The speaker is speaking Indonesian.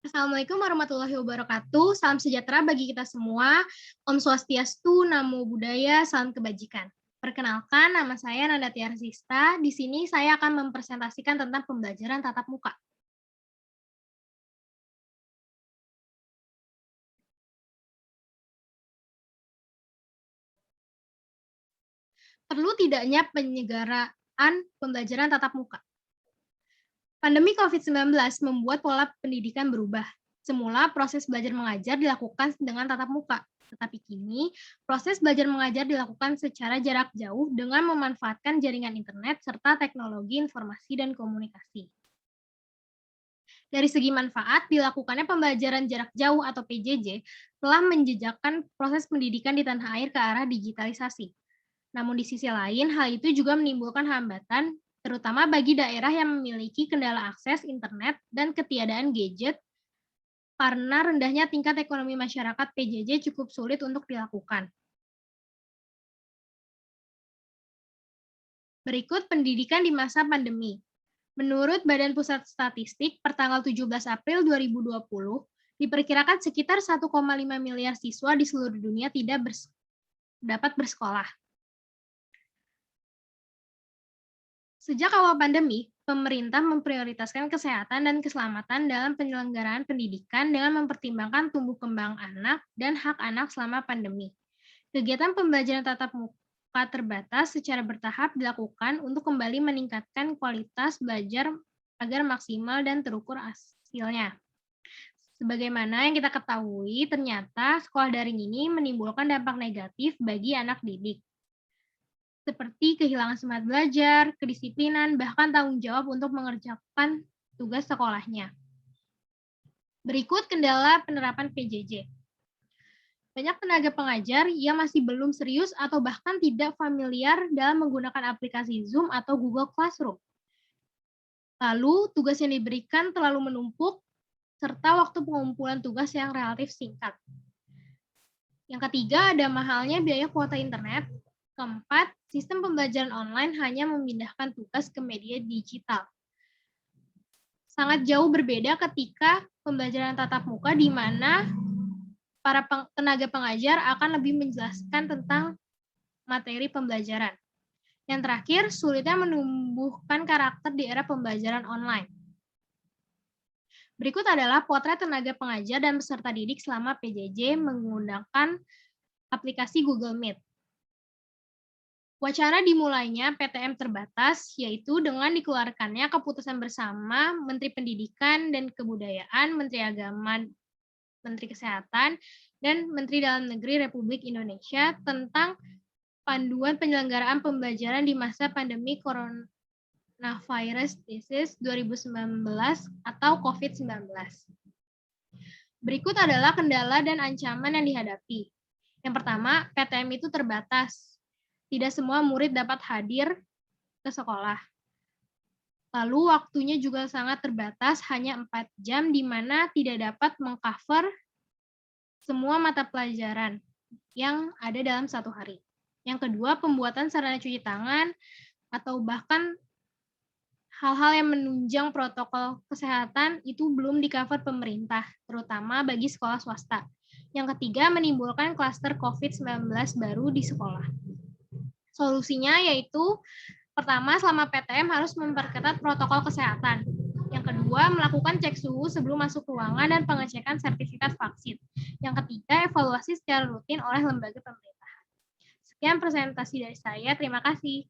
Assalamualaikum warahmatullahi wabarakatuh. Salam sejahtera bagi kita semua. Om Swastiastu, Namo Buddhaya, salam kebajikan. Perkenalkan, nama saya Nanda Tiarsista. Di sini saya akan mempresentasikan tentang pembelajaran tatap muka. Perlu tidaknya penyelenggaraan pembelajaran tatap muka. Pandemi COVID-19 membuat pola pendidikan berubah. Semula proses belajar mengajar dilakukan dengan tatap muka, tetapi kini proses belajar mengajar dilakukan secara jarak jauh dengan memanfaatkan jaringan internet serta teknologi informasi dan komunikasi. Dari segi manfaat, dilakukannya pembelajaran jarak jauh atau PJJ telah menjejakkan proses pendidikan di tanah air ke arah digitalisasi. Namun di sisi lain, hal itu juga menimbulkan hambatan, terutama bagi daerah yang memiliki kendala akses internet dan ketiadaan gadget, karena rendahnya tingkat ekonomi masyarakat PJJ cukup sulit untuk dilakukan. Berikut pendidikan di masa pandemi. Menurut Badan Pusat Statistik, pertanggal 17 April 2020, diperkirakan sekitar 1,5 miliar siswa di seluruh dunia tidak dapat bersekolah. Sejak awal pandemi, pemerintah memprioritaskan kesehatan dan keselamatan dalam penyelenggaraan pendidikan dengan mempertimbangkan tumbuh kembang anak dan hak anak selama pandemi. Kegiatan pembelajaran tatap muka terbatas secara bertahap dilakukan untuk kembali meningkatkan kualitas belajar agar maksimal dan terukur hasilnya. Sebagaimana yang kita ketahui, ternyata sekolah daring ini menimbulkan dampak negatif bagi anak didik, seperti kehilangan semangat belajar, kedisiplinan, bahkan tanggung jawab untuk mengerjakan tugas sekolahnya. Berikut kendala penerapan PJJ. Banyak tenaga pengajar yang masih belum serius atau bahkan tidak familiar dalam menggunakan aplikasi Zoom atau Google Classroom. Lalu, tugas yang diberikan terlalu menumpuk, serta waktu pengumpulan tugas yang relatif singkat. Yang ketiga, ada mahalnya biaya kuota internet. Keempat, sistem pembelajaran online hanya memindahkan tugas ke media digital. Sangat jauh berbeda ketika pembelajaran tatap muka di mana para tenaga pengajar akan lebih menjelaskan tentang materi pembelajaran. Yang terakhir, sulitnya menumbuhkan karakter di era pembelajaran online. Berikut adalah potret tenaga pengajar dan peserta didik selama PJJ menggunakan aplikasi Google Meet. Wacana dimulainya PTM terbatas, yaitu dengan dikeluarkannya keputusan bersama Menteri Pendidikan dan Kebudayaan, Menteri Agama, Menteri Kesehatan, dan Menteri Dalam Negeri Republik Indonesia tentang panduan penyelenggaraan pembelajaran di masa pandemi Coronavirus Disease 2019 atau COVID-19. Berikut adalah kendala dan ancaman yang dihadapi. Yang pertama, PTM itu terbatas. Tidak semua murid dapat hadir ke sekolah. Lalu waktunya juga sangat terbatas, hanya 4 jam, di mana tidak dapat mengcover semua mata pelajaran yang ada dalam satu hari. Yang kedua, pembuatan sarana cuci tangan atau bahkan hal-hal yang menunjang protokol kesehatan itu belum di-cover pemerintah, terutama bagi sekolah swasta. Yang ketiga, menimbulkan klaster COVID-19 baru di sekolah. Solusinya yaitu, pertama, selama PTM harus memperketat protokol kesehatan. Yang kedua, melakukan cek suhu sebelum masuk ruangan dan pengecekan sertifikat vaksin. Yang ketiga, evaluasi secara rutin oleh lembaga pemerintahan. Sekian presentasi dari saya, terima kasih.